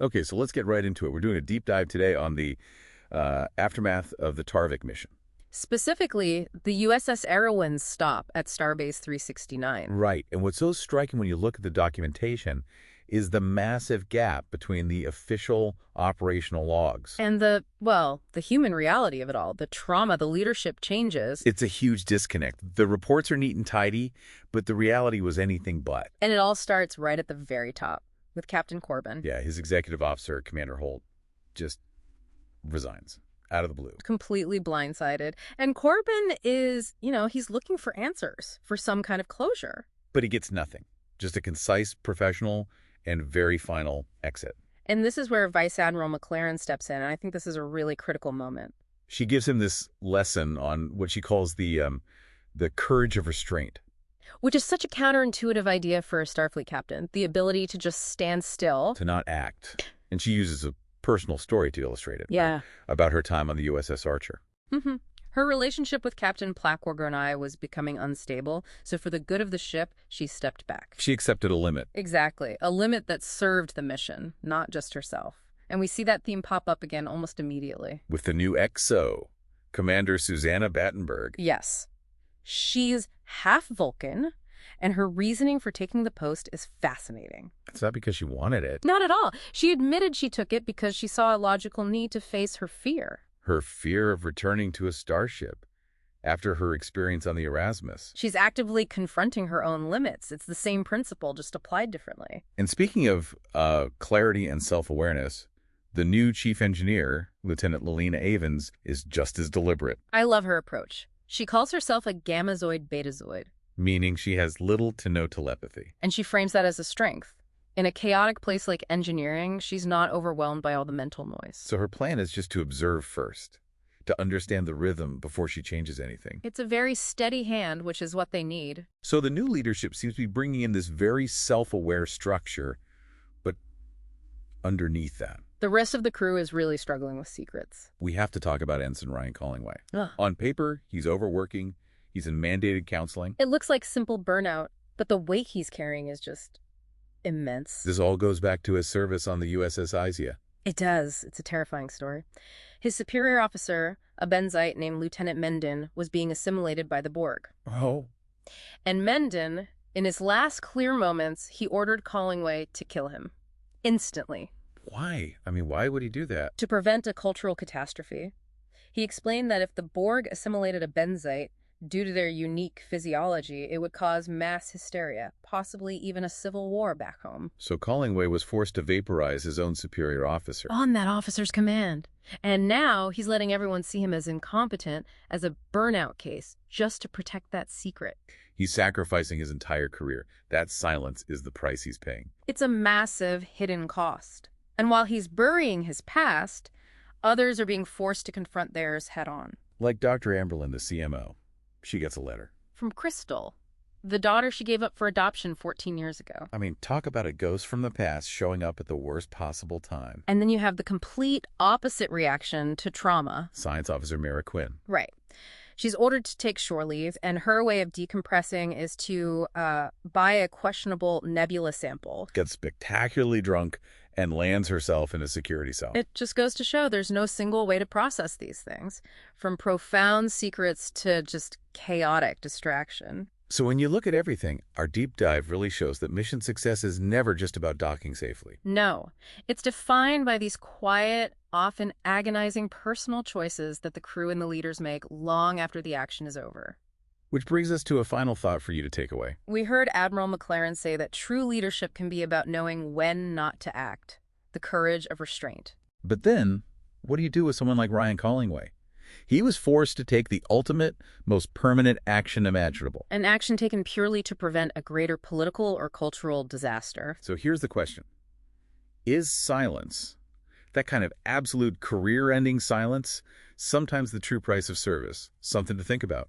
Okay, so let's get right into it. We're doing a deep dive today on the aftermath of the Tarvik mission. Specifically, the USS Arawyn's stop at Starbase 369. Right, and what's so striking when you look at the documentation is the massive gap between the official operational logs. And the human reality of it all, the trauma, the leadership changes. It's a huge disconnect. The reports are neat and tidy, but the reality was anything but. And it all starts right at the very top with Captain Corbin. Yeah, his executive officer, Commander Holt, just resigns out of the blue. Completely blindsided. And Corbin is, he's looking for answers, for some kind of closure. But he gets nothing. Just a concise, professional, and very final exit. And this is where Vice Admiral McLaren steps in, and I think this is a really critical moment. She gives him this lesson on what she calls the courage of restraint. Which is such a counterintuitive idea for a Starfleet captain, the ability to just stand still. To not act. And she uses a personal story to illustrate it. Yeah. About her time on the USS Archer. Mm-hmm. Her relationship with Captain Plaquemine was becoming unstable, so for the good of the ship, she stepped back. She accepted a limit. Exactly. A limit that served the mission, not just herself. And we see that theme pop up again almost immediately. With the new XO, Commander Susanna Battenberg. Yes. She's half Vulcan, and her reasoning for taking the post is fascinating. It's not because she wanted it. Not at all. She admitted she took it because she saw a logical need to face her fear. Her fear of returning to a starship after her experience on the Erasmus. She's actively confronting her own limits. It's the same principle, just applied differently. And speaking of clarity and self-awareness, the new chief engineer, Lieutenant Lelina Avans, is just as deliberate. I love her approach. She calls herself a Gammazoid Betazoid. Meaning she has little to no telepathy. And she frames that as a strength. In a chaotic place like engineering, she's not overwhelmed by all the mental noise. So her plan is just to observe first, to understand the rhythm before she changes anything. It's a very steady hand, which is what they need. So the new leadership seems to be bringing in this very self-aware structure, but underneath that, the rest of the crew is really struggling with secrets. we have to talk about Ensign Ryan Collingway. Ugh. On paper, he's overworking, he's in mandated counseling. It looks like simple burnout, but the weight he's carrying is just immense. This all goes back to his service on the USS Isia. It does. It's a terrifying story. His superior officer, a Benzite named Lieutenant Menden, was being assimilated by the Borg. Oh. And Menden, in his last clear moments, he ordered Collingway to kill him. Instantly. Why? I mean, why would he do that? To prevent a cultural catastrophe. He explained that if the Borg assimilated a Benzite, due to their unique physiology, it would cause mass hysteria, possibly even a civil war back home. So Collingway was forced to vaporize his own superior officer. On that officer's command. And now he's letting everyone see him as incompetent, as a burnout case, just to protect that secret. He's sacrificing his entire career. That silence is the price he's paying. It's a massive hidden cost. And while he's burying his past, others are being forced to confront theirs head-on. Like Dr. Amberlyn, the CMO. She gets a letter. From Crystal, the daughter she gave up for adoption 14 years ago. I mean, talk about a ghost from the past showing up at the worst possible time. And then you have the complete opposite reaction to trauma. Science Officer Mara Quinn. Right. She's ordered to take shore leave, and her way of decompressing is to buy a questionable nebula sample. Gets spectacularly drunk and lands herself in a security cell. It just goes to show there's no single way to process these things, from profound secrets to just chaotic distraction. So when you look at everything, our deep dive really shows that mission success is never just about docking safely. No, it's defined by these quiet, often agonizing personal choices that the crew and the leaders make long after the action is over. Which brings us to a final thought for you to take away. We heard Admiral McLaren say that true leadership can be about knowing when not to act, the courage of restraint. But then, what do you do with someone like Ryan Collingway? He was forced to take the ultimate, most permanent action imaginable. An action taken purely to prevent a greater political or cultural disaster. So here's the question. Is silence, that kind of absolute career-ending silence, sometimes the true price of service? Something to think about.